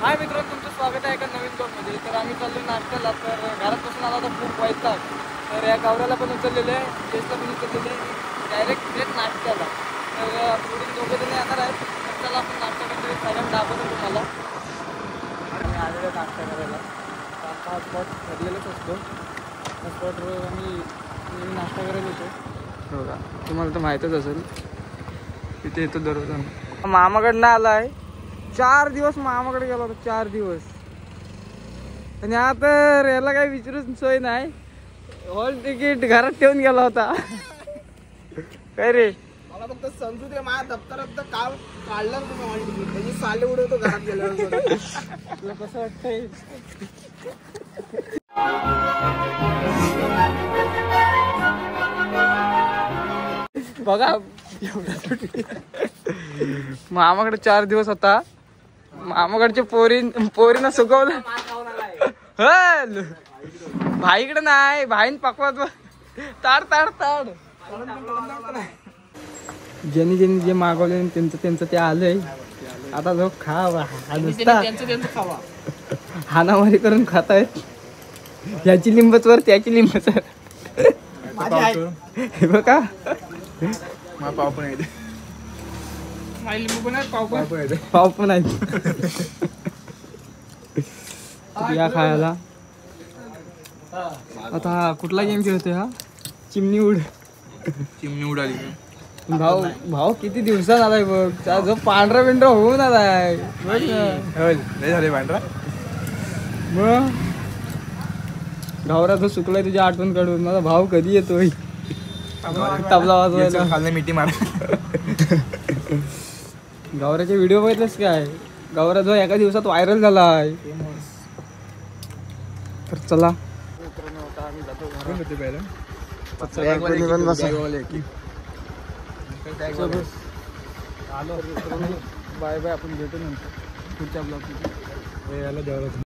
हाय मित्रांनो, तुमचं स्वागत आहे एका नवीन ब्लॉगमध्ये. तर आम्ही चाललो नाश्त्याला. तर घरात बसून आला होता खूप वैताग. तर या गावऱ्याला पण उचललेलं आहे, केसला पण उचललेले आहे, डायरेक्ट थेट नाश्त्याला. तर पुढे दोघे जण येणार आहेत. तर चला आपण नाश्ता करतो, सगळ्यांना दाखवतो तुम्हाला. आम्ही आलेलो नाश्ता करायला. हा स्पॉट ठरलेलाच असतो. त्या स्पॉटवर आम्ही नेहमी नाश्ता करायला येतो. हो का, तुम्हाला तर माहीतच असेल, तिथे येतो दररोज आम्ही. मामाकडनं आला आहे. 4 दिवस मामाकडे गेला होता, 4 दिवस. आणि आता याला काही विचारून सोय नाही. हॉल तिकीट घरात ठेवून गेला होता. काय रे, मला फक्त समजू दे, माझ्या दप्तरात काल काढलं तुम्ही हॉल तिकीट, त्याची साले उडवतो घरात गेल्यावर. तुला कसं वाटतंय? बघा, मामाकडे 4 दिवस होता. मामाकडचे पोरीनं सुकवलं. भाईकडे नाही, भाईन पकवत ताड ताड ताड. ज्यांनी ज्यांनी जे मागवले त्यांचं ते आलंय. आता जो खावा खावा हानामारी करून खात आहेत. याची लिंबच वर, त्याची लिंबच वर. हे बघा, पाव पण येते, पाव पण आहे. या खायला. आता हा कुठला गेम खेळतोय? हा चिमणी उडाली. भाऊ किती दिवसात आलाय बघ. जो पांढरा बिंढरा होऊन आलाय बघ ना. झाले पांढरा. मग गावरा जो सुकलाय तुझ्या आठवण काढून. माझा भाऊ कधी येतोय तबला वाजवायला? खाल्ले मिठी मार. गावऱ्याचे व्हिडिओ बघितलेस काय? गावरा जो एका दिवसात व्हायरल झालाय. तर चला, बाय बाय. आपण भेटू नंतर पुढच्या ब्लॉगमध्ये.